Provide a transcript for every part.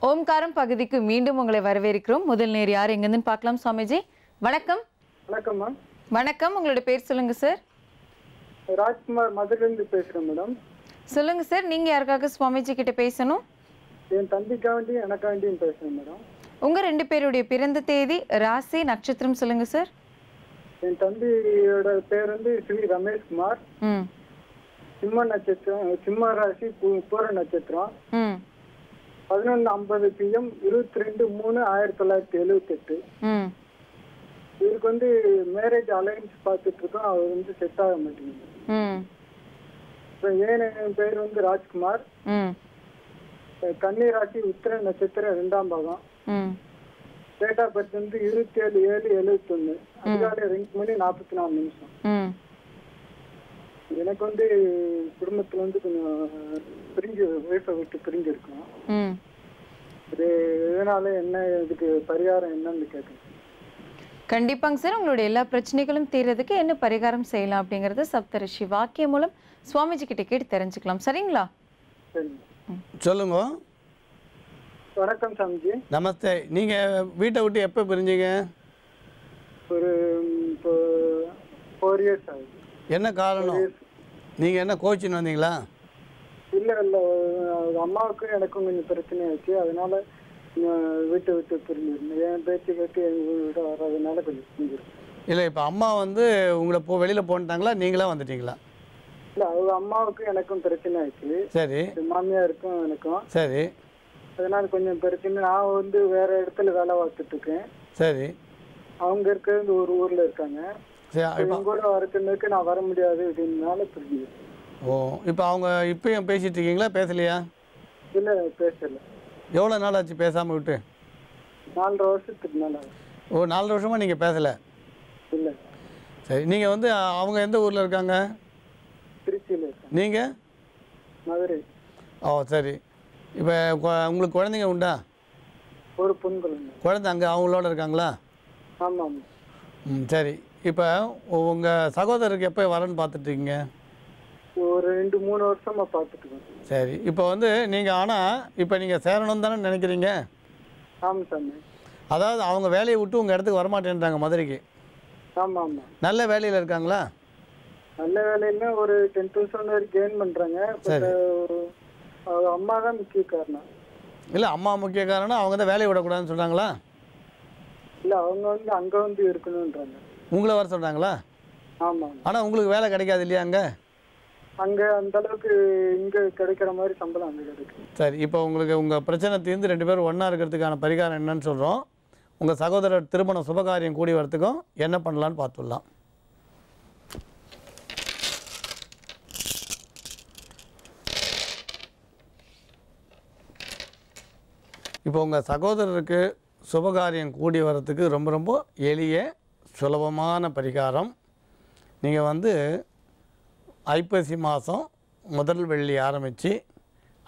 ஓம்காரம் பகுதிக்கு மீண்டும் உங்களை வரவேற்கிறோம். முதல் நேர் யார் எங்கன்னு பார்க்கலாம். சுவாமிஜி வணக்கம். வணக்கம்மா. வணக்கம், உங்களோட பேர் சொல்லுங்க சார். ராஜ்குமார் மதுரையிலிருந்து பேசுறேன் மேடம். சொல்லுங்க சார், நீங்க யாருக்காக சுவாமிஜி கிட்ட பேசணும்? என் தம்பிக்காண்டி எனக்காண்டியும் பேசுறேன் மேடம். உங்க ரெண்டு பேருடைய பிறந்த தேதி, ராசி, நட்சத்திரம் சொல்லுங்க சார். என் தம்பியோட பேர் வந்து ஸ்ரீ ரமேஷ்குமார். சிம்ம நட்சத்திரம், சிம்ம ராசி, பூர நட்சத்திரம். 11:50 PM 22/3/1978. இவருக்கு வந்து மேரேஜ் அலைன்ஸ் பார்த்துட்டு இருக்கோம். அவர் வந்து செட் ஆக மாட்டேங்குது. என் பேர் வந்து ராஜ்குமார். கன்னி ராசி, உத்திர நட்சத்திரம், 2ஆம் பாகம். டேட் ஆஃப் பர்த் வந்து 27/7/71. அதிகாலை 2:44. எனக்கு வந்து குடும்பத்துல வந்து கொஞ்சம் பிரிஞ்சு, ஒய்ஃபை விட்டு பிரிஞ்சு இருக்கோம். இதனால என்ன, இதுக்கு பரிகாரம் என்னன்னு கேட்குறேன். கண்டிப்பாங்க சார், உங்களுடைய எல்லா பிரச்சனைகளும் தீர்றதுக்கு என்ன பரிகாரம் செய்யலாம் அப்படிங்கறத சப்தரிஷி வாக்கியம் மூலம் சுவாமிஜி கிட்ட கேட்டு தெரிஞ்சுக்கலாம். சரிங்களா? சொல்லுங்க. வணக்கம் சாமிஜி. நமஸ்தே. நீங்க வீட்டை விட்டு எப்போ பிரிஞ்சீங்க? ஒரு 4 years ஆகுது. என்ன காரணம்? நீங்க என்ன கோச்சின்னு வந்தீங்களா? இல்ல அம்மாவுக்கும் எனக்கும் கொஞ்சம் பிரச்சனை ஆச்சு. அதனால வீட்டை விட்டு பிரிஞ்சிருந்தேன். என் பேச்சு கேட்டு எங்க வீட வர்றதுனால கொஞ்சம் பிரிஞ்சிருக்கேன். இல்லை, இப்போ அம்மா வந்து உங்களை வெளியில் போட்டாங்களா, நீங்களா வந்துட்டீங்களா? இல்லை, அவங்க அம்மாவுக்கும் எனக்கும் பிரச்சனை ஆச்சு. சரி. மாமியாருக்கும் எனக்கும். சரி. அதனால கொஞ்சம் பிரச்சனை. நான் வந்து வேற இடத்துல வேலை பார்த்துட்டு இருக்கேன். சரி. அவங்க இருக்கிறது ஒரு ஊர்ல இருக்காங்க. கூட வரத்துக்கு நான் வர முடியாது அப்படின்னால பிரிஞ்சு. ஓ, இப்போ அவங்க இப்பயும் பேசிட்டு இருக்கீங்களா, பேசலையா? இல்லை, பேசல. எவ்வளோ நாள் ஆச்சு பேசாமல் விட்டு? 4 வருஷத்துக்கு மேலே. ஓ, 4 வருஷமாக நீங்கள் பேசலை? இல்லை. சரி. நீங்கள் வந்து அவங்க எந்த ஊரில் இருக்காங்க? திருச்சியில் இருக்காங்க. நீங்கள்? மதுரை. ஓ, சரி. இப்போ உங்களுக்கு குழந்தைங்க உண்டா? ஒரு பொண்ணு குழந்தை. குழந்தை அங்கே அவங்களோட இருக்காங்களா? ஆமாம். சரி. இப்போ உங்கள் சகோதரருக்கு எப்போ வரேன்னு பார்த்துட்ருக்கீங்க? ஒரு 2-3 வருஷமாக பார்த்துட்டுருக்கோம். சரி. இப்போ வந்து நீங்கள், ஆனால் இப்போ நீங்கள் சேரணும்னு தானே நினைக்கிறீங்க? ஆமாம் சாமி. அதாவது அவங்க வேலையை விட்டு உங்கள் இடத்துக்கு வரமாட்டேன்றாங்க மதுரைக்கு. ஆமாம் ஆமாம். நல்ல வேலையில் இருக்காங்களா? நல்ல வேலையில ஒரு 10,000 வரைக்கும் கெயின் பண்ணுறாங்க. அம்மா தான் முக்கிய காரணம். இல்லை, அம்மா முக்கிய காரணம். அவங்க தான் வேலையை விடக்கூடாதுன்னு சொல்கிறாங்களா? இல்லை, அவங்க வந்து அங்கே வந்து இருக்கணுன்றாங்க. உங்களை வர சொல்கிறாங்களா? ஆமாம். ஆனால் உங்களுக்கு வேலை கிடைக்காது இல்லையா அங்கே? அங்கே அந்த அளவுக்கு இங்கே கிடைக்கிற மாதிரி சம்பளம் அங்கே கிடைக்கும். சரி. இப்போ உங்களுக்கு உங்கள் பிரச்சனை தீர்ந்து 2 பேரும் ஒன்றா இருக்கிறதுக்கான பரிகாரம் என்னன்னு சொல்கிறோம். உங்கள் சகோதரர் திருமணம் சுபகாரியம் கூடி வரத்துக்கும் என்ன பண்ணலான்னு பார்த்துடலாம். இப்போ உங்கள் சகோதரருக்கு சுபகாரியம் கூடி வரத்துக்கு ரொம்ப ரொம்ப எளிய சுலபமான பரிகாரம். நீங்கள் வந்து ஐப்பசி மாதம் முதல் வெள்ளி ஆரம்பித்து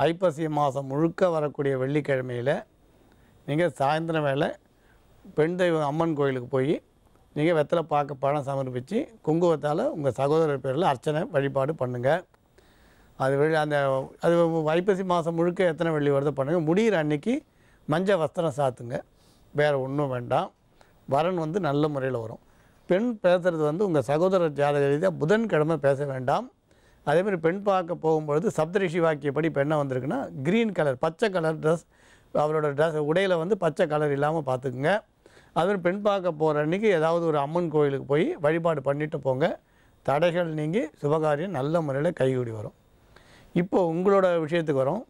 ஐப்பசி மாதம் முழுக்க வரக்கூடிய வெள்ளிக்கிழமையில் நீங்கள் சாயந்தரம் வேளை பெண் தெய்வம் அம்மன் கோயிலுக்கு போய் நீங்கள் வெத்தலை பாக்க பழம் சமர்ப்பித்து குங்குமத்தால் உங்கள் சகோதரர் பேரில் அர்ச்சனை வழிபாடு பண்ணுங்கள். அது ஐப்பசி மாதம் முழுக்க எத்தனை வெள்ளி வருதோ பண்ணுங்கள். முடிகிற அன்னைக்கு மஞ்சள் வஸ்திரம் சாத்துங்க. வேறு ஒன்றும் வேண்டாம். வரன் வந்து நல்ல முறையில் வரும். பெண் பேசுகிறது வந்து உங்கள் சகோதரர் ஜாதக ரீதியாக புதன்கிழமை பேச வேண்டாம். அதேமாதிரி பெண் பார்க்க போகும்பொழுது சப்தரிஷி வாக்கியப்படி பெண்ணை வந்திருக்குன்னா க்ரீன் கலர், பச்சை கலர் ட்ரெஸ், அவரோட ட்ரெஸ் உடையில் வந்து பச்சை கலர் இல்லாமல் பார்த்துக்குங்க. அதுமாதிரி பெண் பார்க்க போகிற அன்றைக்கி ஏதாவது ஒரு அம்மன் கோயிலுக்கு போய் வழிபாடு பண்ணிவிட்டு போங்க. தடைகள் நீங்கி சுபகாரியம் நல்ல முறையில் கைகூடி வரும். இப்போது உங்களோட விஷயத்துக்கு வரும்.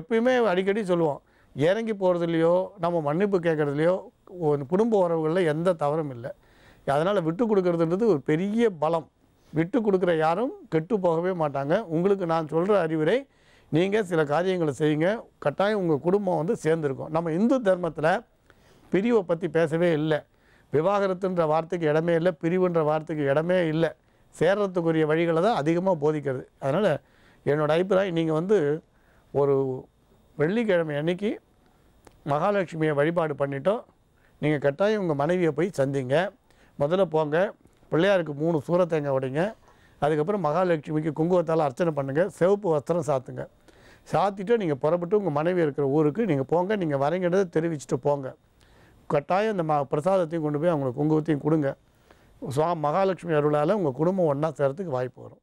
எப்பயுமே அடிக்கடி சொல்லுவோம், இறங்கி போகிறதுலையோ நம்ம மன்னிப்பு கேட்குறதுலையோ குடும்ப உறவுகளில் எந்த தவறும் இல்லை. அதனால் விட்டு கொடுக்கறதுன்றது ஒரு பெரிய பலம். விட்டு கொடுக்குற யாரும் கெட்டு போகவே மாட்டாங்க. உங்களுக்கு நான் சொல்கிற அறிவுரை, நீங்கள் சில காரியங்களை செய்யுங்க. கட்டாயம் உங்கள் குடும்பம் வந்து சேர்ந்துருக்கும். நம்ம இந்து தர்மத்தில் பிரிவை பற்றி பேசவே இல்லை. விவாகரத்துன்ற வார்த்தைக்கு இடமே இல்லை, பிரிவுன்ற வார்த்தைக்கு இடமே இல்லை. சேர்றதுக்குரிய வழிகளை தான் அதிகமாக போதிக்கிறது. அதனால் என்னோடய அபிப்பிராயம், நீங்கள் வந்து ஒரு வெள்ளிக்கிழமை அன்னைக்கு மகாலட்சுமியை வழிபாடு பண்ணிட்டோம். நீங்கள் கட்டாயம் உங்கள் மனைவியை போய் சந்திங்க. முதல்ல போங்க, பிள்ளையாருக்கு 3 சூரத்தேங்காய் உடைங்க. அதுக்கப்புறம் மகாலட்சுமிக்கு குங்குமத்தால் அர்ச்சனை பண்ணுங்கள். சிவப்பு வஸ்திரம் சாத்துங்க. சாத்திட்டு நீங்கள் புறப்பட்டு உங்கள் மனைவி இருக்கிற ஊருக்கு நீங்கள் போங்க. நீங்கள் வரீங்கிறத தெரிவிச்சுட்டு போங்க. கட்டாயம் இந்த பிரசாதத்தையும் கொண்டு போய் அவங்களுக்கு குங்குமத்தையும் கொடுங்க. மகாலட்சுமி அருளால் உங்கள் குடும்பம் ஒன்றா சேர்றதுக்கு வாய்ப்பு வரும்.